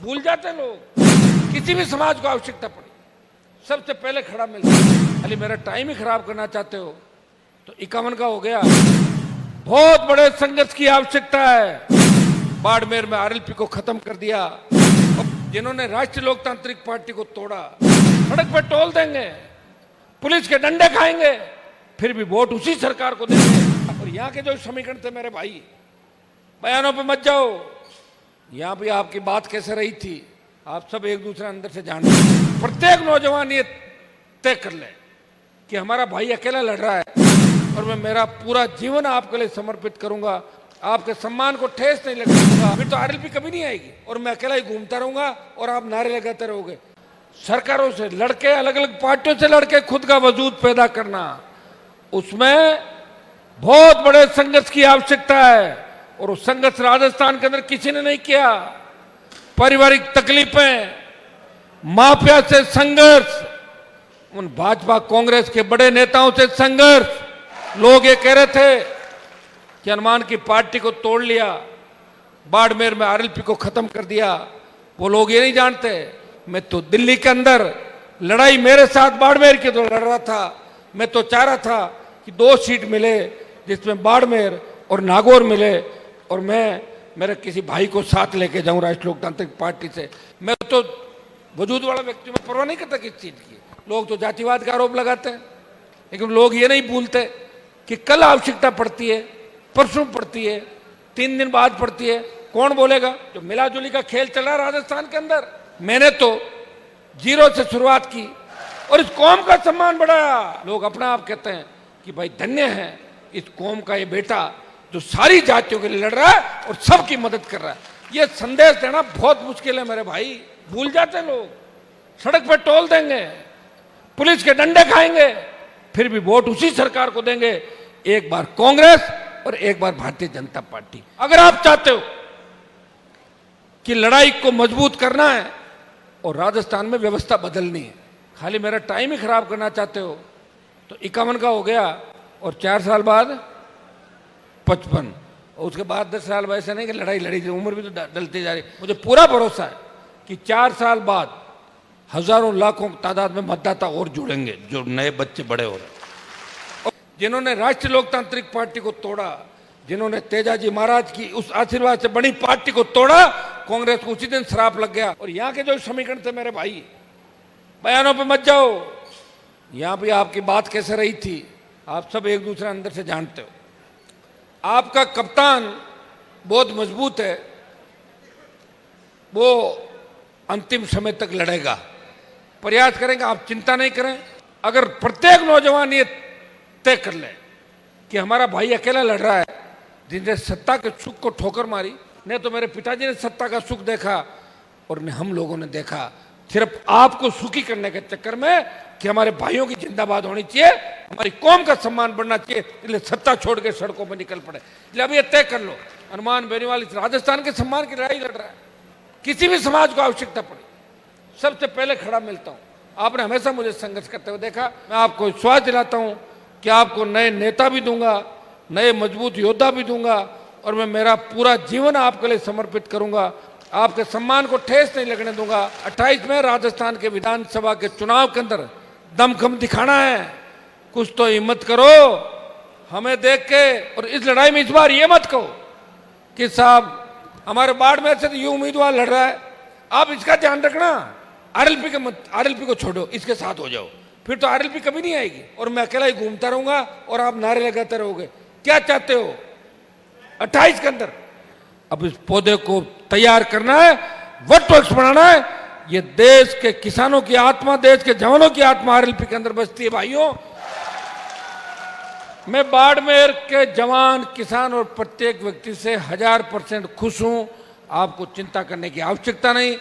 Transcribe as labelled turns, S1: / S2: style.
S1: भूल जाते हैं लोग। किसी भी समाज को आवश्यकता पड़ी सबसे पहले खड़ा मिलता है। खाली मेरा टाइम ही खराब करना चाहते हो तो 51 का हो गया। बहुत बड़े संघर्ष की आवश्यकता है। बाड़मेर में आरएलपी को खत्म कर दिया। जिन्होंने राष्ट्रीय लोकतांत्रिक पार्टी को तोड़ा सड़क पर टोल देंगे, पुलिस के डंडे खाएंगे, फिर भी वोट उसी सरकार को देंगे। और यहाँ के जो समीकरण थे मेरे भाई, बयानों पे मत जाओ। यहाँ भी आपकी बात कैसे रही थी आप सब एक दूसरे अंदर से जानते हैं। प्रत्येक नौजवान ये तय कर ले कि हमारा भाई अकेला लड़ रहा है और मैं मेरा पूरा जीवन आपके लिए समर्पित करूंगा, आपके सम्मान को ठेस नहीं लगने दूंगा, फिर तो आरएलपी कभी नहीं आएगी और मैं अकेला ही घूमता रहूंगा और आप नारे लगाते रहोगे। सरकारों से लड़के, अलग अलग पार्टियों से लड़के खुद का वजूद पैदा करना, उसमें बहुत बड़े संघर्ष की आवश्यकता है। और उस संघर्ष राजस्थान के अंदर किसी ने नहीं किया। पारिवारिक तकलीफें, माफिया से संघर्ष, उन भाजपा कांग्रेस के बड़े नेताओं से संघर्ष। लोग ये कह रहे थे कि हनुमान की पार्टी को तोड़ लिया, बाड़मेर में आरएलपी को खत्म कर दिया। वो लोग ये नहीं जानते मैं तो दिल्ली के अंदर लड़ाई मेरे साथ बाड़मेर की तो लड़ रहा था। मैं तो चाह रहा था कि 2 सीट मिले जिसमें बाड़मेर और नागौर मिले और मैं मेरे किसी भाई को साथ लेके जाऊं राष्ट्रीय लोकतांत्रिक पार्टी से। मैं तो वजूद वाला व्यक्ति, मैं परवाह नहीं करता किस चीज की। लोग तो जातिवाद का आरोप लगाते हैं, लेकिन लोग ये नहीं भूलते कि कल आवश्यकता पड़ती है, परसों पड़ती है, 3 दिन बाद पड़ती है। कौन बोलेगा? जो मिलाजुली का खेल चल रहा है राजस्थान के अंदर। मैंने तो 0 से शुरुआत की और इस कौम का सम्मान बढ़ाया। लोग अपना आप कहते हैं कि भाई धन्य है इस कौम का ये बेटा जो सारी जातियों के लिए लड़ रहा है और सबकी मदद कर रहा है। ये संदेश देना बहुत मुश्किल है मेरे भाई। भूल जाते हैं लोग, सड़क पर टोल देंगे, पुलिस के डंडे खाएंगे, फिर भी वोट उसी सरकार को देंगे। एक बार कांग्रेस और एक बार भारतीय जनता पार्टी। अगर आप चाहते हो कि लड़ाई को मजबूत करना है और राजस्थान में व्यवस्था बदलनी है, खाली मेरा टाइम ही खराब करना चाहते हो तो 51 का हो गया और 4 साल बाद 55 और उसके बाद 10 साल वैसे नहीं कि लड़ाई लड़ी, उम्र भी तो डलती जा रही। मुझे पूरा भरोसा है कि 4 साल बाद हजारों लाखों तादाद में मतदाता और जुड़ेंगे, जो नए बच्चे बड़े हो रहे। जिन्होंने राष्ट्रीय लोकतांत्रिक पार्टी को तोड़ा, जिन्होंने तेजाजी महाराज की उस आशीर्वाद से बड़ी पार्टी को तोड़ा, कांग्रेस को उसी दिन श्राप लग गया। और यहाँ के जो समीकरण थे मेरे भाई, बयानों पे मत जाओ। यहाँ भी आपकी बात कैसे रही थी आप सब एक दूसरे अंदर से जानते हो। आपका कप्तान बहुत मजबूत है, वो अंतिम समय तक लड़ेगा, प्रयास करेंगे, आप चिंता नहीं करें। अगर प्रत्येक नौजवान ये तय कर ले कि हमारा भाई अकेला लड़ रहा है, जिनसे सत्ता के सुख को ठोकर मारी, नहीं तो मेरे पिताजी ने सत्ता का सुख देखा और न हम लोगों ने देखा सिर्फ आपको सुखी करने के चक्कर में कि हमारे भाइयों की जिंदाबाद होनी चाहिए, हमारी कौम का सम्मान बढ़ना चाहिए, इसलिए सत्ता छोड़ के सड़कों पर निकल पड़े। इसलिए अब ये तय कर लो, हनुमान बेनीवाल इस राजस्थान के सम्मान की लड़ाई लड़ रहा है। किसी भी समाज को आवश्यकता पड़ी सबसे पहले खड़ा मिलता हूं। आपने हमेशा मुझे संघर्ष करते हुए देखा। मैं आपको विश्वास दिलाता हूं कि आपको नए नेता भी दूंगा, नए मजबूत योद्धा भी दूंगा और मैं मेरा पूरा जीवन आपके लिए समर्पित करूंगा, आपके सम्मान को ठेस नहीं लगने दूंगा। 28 में राजस्थान के विधानसभा के चुनाव के अंदर दमखम दिखाना है, कुछ तो हिम्मत करो हमें देख के। और इस लड़ाई में इस बार ये मत कहो कि साहब हमारे बाड़मेर से तो ये उम्मीदवार लड़ रहा है, आप इसका ध्यान रखना, आरएलपी को छोड़ो, इसके साथ हो जाओ, फिर तो आरएलपी कभी नहीं आएगी और मैं अकेला ही घूमता रहूंगा और आप नारे लगाते रहोगे। क्या चाहते हो 28 के अंदर? अब इस पौधे को तैयार करना है, वट वृक्ष बनाना है। ये देश के किसानों की आत्मा, देश के जवानों की आत्मा आरएलपी के अंदर बसती है। भाइयों, मैं बाड़मेर के जवान, किसान और प्रत्येक व्यक्ति से 1000% खुश हूं। आपको चिंता करने की आवश्यकता नहीं।